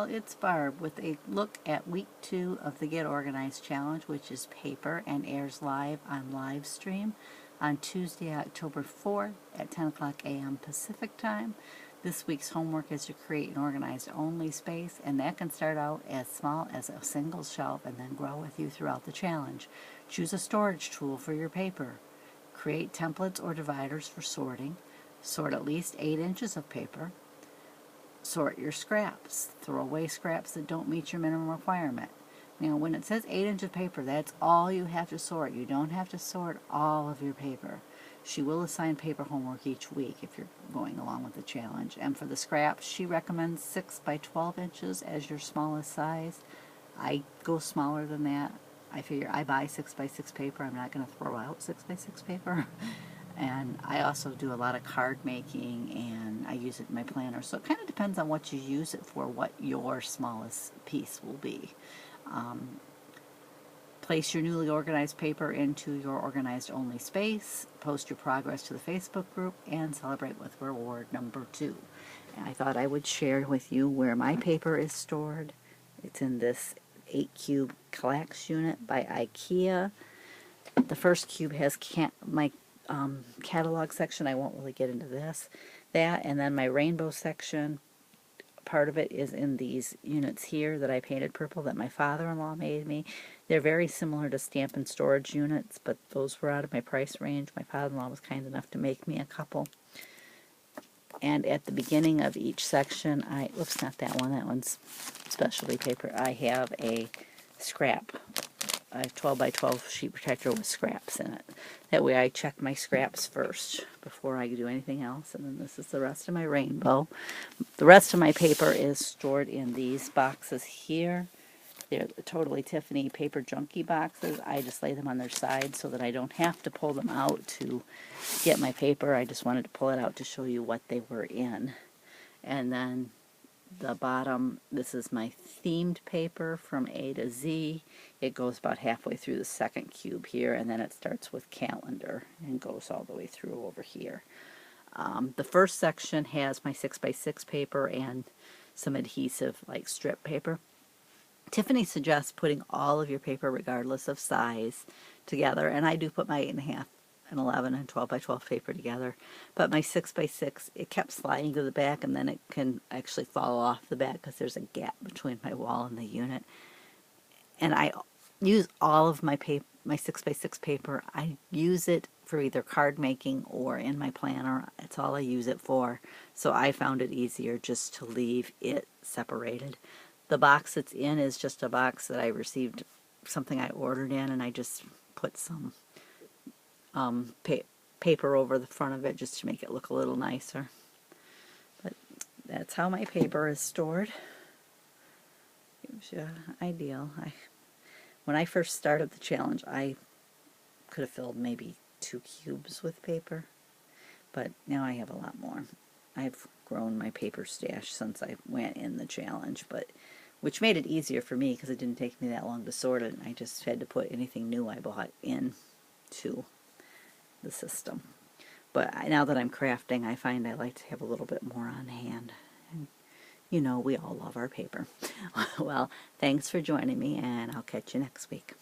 it's Barb with a look at week 2 of the Get Organized Challenge, which is paper and airs live on live stream on Tuesday, October 4th at 10 o'clock a.m. Pacific time. This week's homework is to create an organized only space, and that can start out as small as a single shelf and then grow with you throughout the challenge. Choose a storage tool for your paper. Create templates or dividers for sorting. Sort at least 8 inches of paper. Sort your scraps. Throw away scraps that don't meet your minimum requirement. Now, when it says 8 inches of paper, that's all you have to sort. You don't have to sort all of your paper. She will assign paper homework each week if you're going along with the challenge. And for the scraps, she recommends 6 by 12 inches as your smallest size. I go smaller than that. I figure I buy 6 by 6 paper. I'm not going to throw out 6 by 6 paper. And I also do a lot of card making, and I use it in my planner. So it kind of depends on what you use it for, what your smallest piece will be. Place your newly organized paper into your organized only space. Post your progress to the Facebook group, and celebrate with reward number 2. And I thought I would share with you where my paper is stored. It's in this 8-cube Kallax unit by IKEA. The first cube has my catalog section. I won't really get into that, and then my rainbow section, part of it is in these units here that I painted purple that my father-in-law made me. They're very similar to Stampin' Storage units, but those were out of my price range. My father-in-law was kind enough to make me a couple. And at the beginning of each section, whoops, not that one, that one's specialty paper, I have a scrap. I have 12 by 12 sheet protector with scraps in it. That way I check my scraps first before I do anything else. And then this is the rest of my rainbow. The rest of my paper is stored in these boxes here. They're totally Tiffany paper junkie boxes. I just lay them on their side so that I don't have to pull them out to get my paper. I just wanted to pull it out to show you what they were in. And then the bottom, this is my themed paper from A to Z. It goes about halfway through the second cube here, and then it starts with calendar and goes all the way through over here. The first section has my 6 by 6 paper and some adhesive like strip paper. Tiffany suggests putting all of your paper, regardless of size, together, and I do put my 8.5 and 11 and 12 by 12 paper together. But my 6 by 6, it kept sliding to the back, and then it can actually fall off the back because there's a gap between my wall and the unit. And I use all of my 6 by 6 paper. I use it for either card making or in my planner. It's all I use it for. So I found it easier just to leave it separated. The box it's in is just a box that I received, something I ordered in, and I just put some paper over the front of it just to make it look a little nicer. But that's how my paper is stored. Gives you an ideal. When I first started the challenge, I could have filled maybe 2 cubes with paper, but now I have a lot more. I've grown my paper stash since I went in the challenge, which made it easier for me because it didn't take me that long to sort it, and I just had to put anything new I bought into the system. But now that I'm crafting, I find I like to have a little bit more on hand. And you know, we all love our paper. Well, thanks for joining me, and I'll catch you next week.